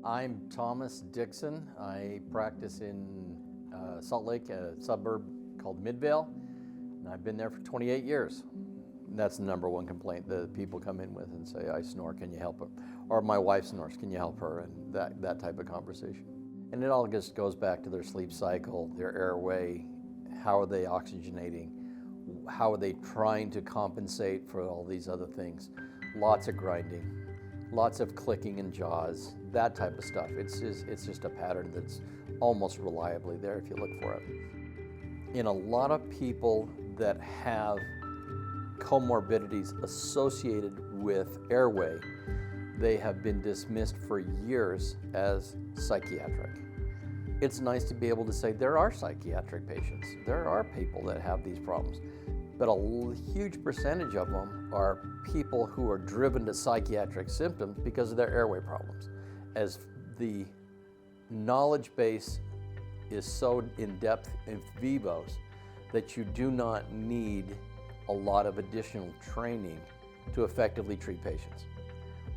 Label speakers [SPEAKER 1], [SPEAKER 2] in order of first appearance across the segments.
[SPEAKER 1] I'm Thomas Dickson. I practice in Salt Lake, a suburb called Midvale, and I've been there for 28 years. And that's the number one complaint that people come in with and say, I snore, can you help her? Or my wife snores, can you help her? And that type of conversation. And it all just goes back to their sleep cycle, their airway, how are they oxygenating, how are they trying to compensate for all these other things. Lots of grinding, lots of clicking in jaws, that type of stuff. It's just a pattern that's almost reliably there if you look for it. In a lot of people that have comorbidities associated with airway, they have been dismissed for years as psychiatric. It's nice to be able to say there are psychiatric patients. There are people that have these problems. But a huge percentage of them are people who are driven to psychiatric symptoms because of their airway problems. As the knowledge base is so in-depth in Vivos that you do not need a lot of additional training to effectively treat patients.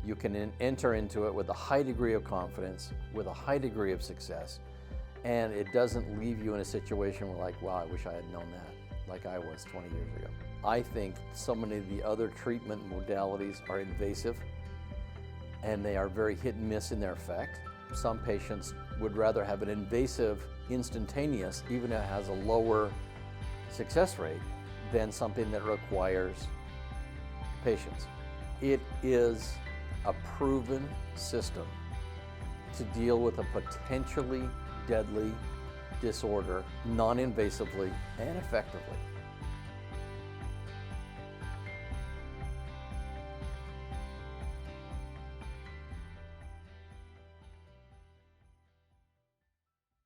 [SPEAKER 1] You can enter into it with a high degree of confidence, with a high degree of success, and it doesn't leave you in a situation where like, wow, I wish I had known that, like I was 20 years ago. I think so many of the other treatment modalities are invasive, and they are very hit and miss in their effect. Some patients would rather have an invasive, instantaneous, even if it has a lower success rate, than something that requires patience. It is a proven system to deal with a potentially deadly disorder non-invasively and effectively.